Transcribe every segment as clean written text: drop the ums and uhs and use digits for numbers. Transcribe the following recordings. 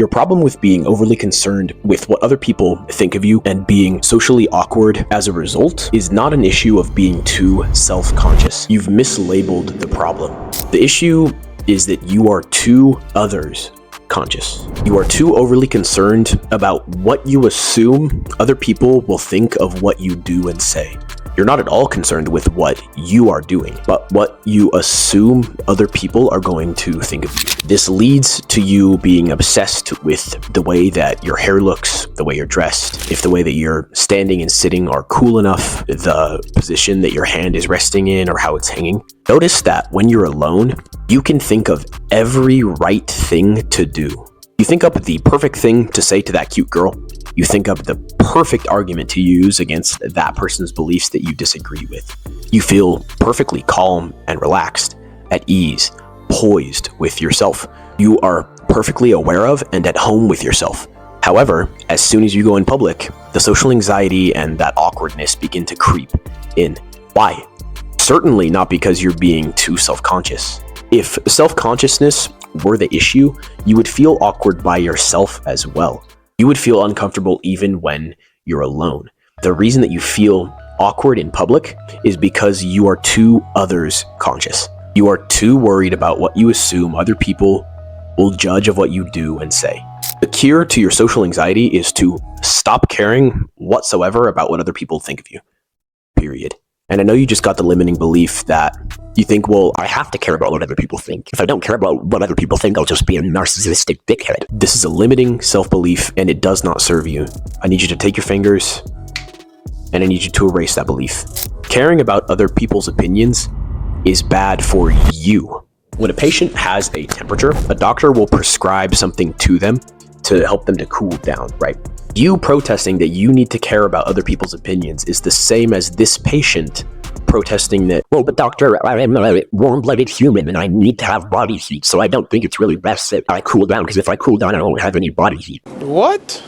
Your problem with being overly concerned with what other people think of you and being socially awkward as a result is not an issue of being too self-conscious. You've mislabeled the problem. The issue is that you are too others conscious. You are too overly concerned about what you assume other people will think of what you do and say. You're not at all concerned with what you are doing, but what you assume other people are going to think of you. This leads to you being obsessed with the way that your hair looks, the way you're dressed, if the way that you're standing and sitting are cool enough, the position that your hand is resting in or how it's hanging. Notice that when you're alone, you can think of every right thing to do. You think up the perfect thing to say to that cute girl. You think up the perfect argument to use against that person's beliefs that you disagree with. You feel perfectly calm and relaxed, at ease, poised with yourself. You are perfectly aware of and at home with yourself. However, as soon as you go in public, the social anxiety and that awkwardness begin to creep in. Why? Certainly not because you're being too self-conscious. If self-consciousness were the issue, you would feel awkward by yourself as well. You would feel uncomfortable even when you're alone. The reason that you feel awkward in public is because you are too others conscious. You are too worried about what you assume other people will judge of what you do and say. The cure to your social anxiety is to stop caring whatsoever about what other people think of you. Period. And I know you just got the limiting belief that you think, well, I have to care about what other people think. If I don't care about what other people think, I'll just be a narcissistic dickhead. This is a limiting self-belief and it does not serve you. I need you to take your fingers and I need you to erase that belief. Caring about other people's opinions is bad for you. When a patient has a temperature, a doctor will prescribe something to them to help them to cool down, right? You protesting that you need to care about other people's opinions is the same as this patient protesting that, well, but doctor, I am a warm-blooded human and I need to have body heat, so I don't think it's really best that I cool down, because if I cool down, I don't have any body heat. What?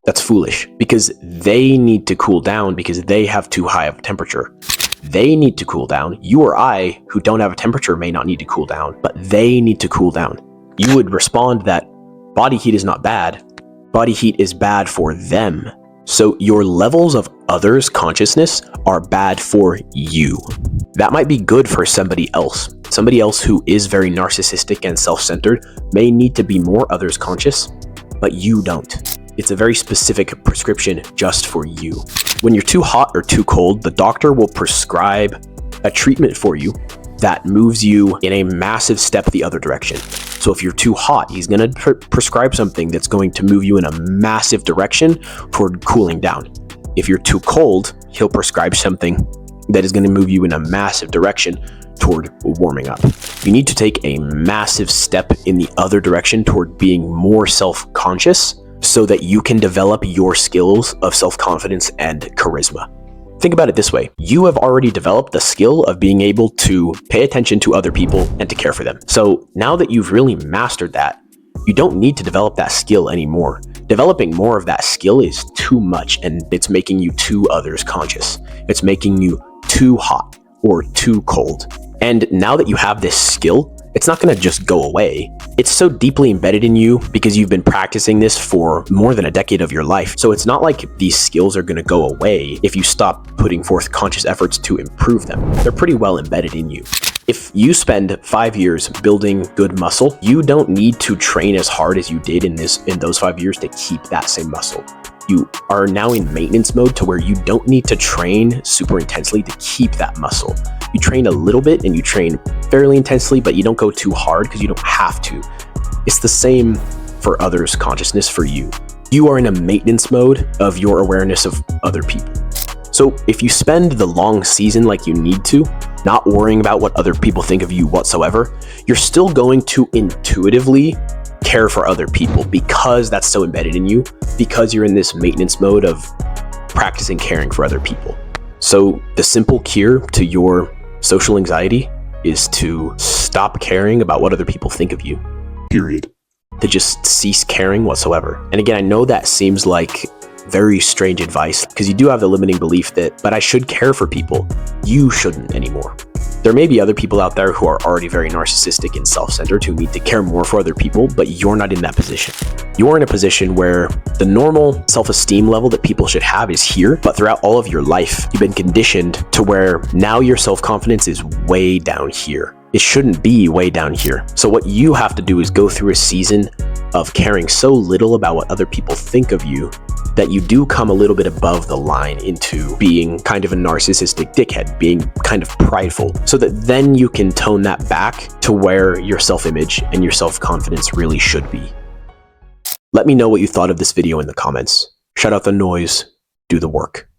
That's foolish, because they need to cool down because they have too high of a temperature. They need to cool down. You or I, who don't have a temperature, may not need to cool down, but they need to cool down. You would respond that body heat is not bad. Body heat is bad for them. So your levels of others' consciousness are bad for you. That might be good for somebody else. Somebody else who is very narcissistic and self-centered may need to be more others conscious, but you don't. It's a very specific prescription just for you. When you're too hot or too cold, the doctor will prescribe a treatment for you that moves you in a massive step the other direction. So if you're too hot, he's going to prescribe something that's going to move you in a massive direction toward cooling down. If you're too cold, he'll prescribe something that is going to move you in a massive direction toward warming up. You need to take a massive step in the other direction toward being more self-conscious so that you can develop your skills of self-confidence and charisma. Think about it this way. You have already developed the skill of being able to pay attention to other people and to care for them. So now that you've really mastered that, you don't need to develop that skill anymore. Developing more of that skill is too much and it's making you too others conscious. It's making you too hot or too cold. And now that you have this skill, it's not going to just go away. It's so deeply embedded in you because you've been practicing this for more than a decade of your life. So it's not like these skills are going to go away if you stop putting forth conscious efforts to improve them. They're pretty well embedded in you. If you spend 5 years building good muscle, you don't need to train as hard as you did in those 5 years to keep that same muscle. You are now in maintenance mode to where you don't need to train super intensely to keep that muscle. You train a little bit and you train fairly intensely, but you don't go too hard because you don't have to. It's the same for others' consciousness for you. You are in a maintenance mode of your awareness of other people. So if you spend the long season like you need to, not worrying about what other people think of you whatsoever, you're still going to intuitively care for other people because that's so embedded in you, because you're in this maintenance mode of practicing caring for other people. So the simple cure to your social anxiety is to stop caring about what other people think of you. Period. To just cease caring whatsoever. And again, I know that seems like very strange advice because you do have the limiting belief that, but I should care for people. You shouldn't anymore. There may be other people out there who are already very narcissistic and self-centered who need to care more for other people, but you're not in that position. You're in a position where the normal self-esteem level that people should have is here, but throughout all of your life, you've been conditioned to where now your self-confidence is way down here. It shouldn't be way down here. So what you have to do is go through a season of caring so little about what other people think of you that you do come a little bit above the line into being kind of a narcissistic dickhead, being kind of prideful, so that then you can tone that back to where your self-image and your self-confidence really should be. Let me know what you thought of this video in the comments. Shut out the noise, do the work.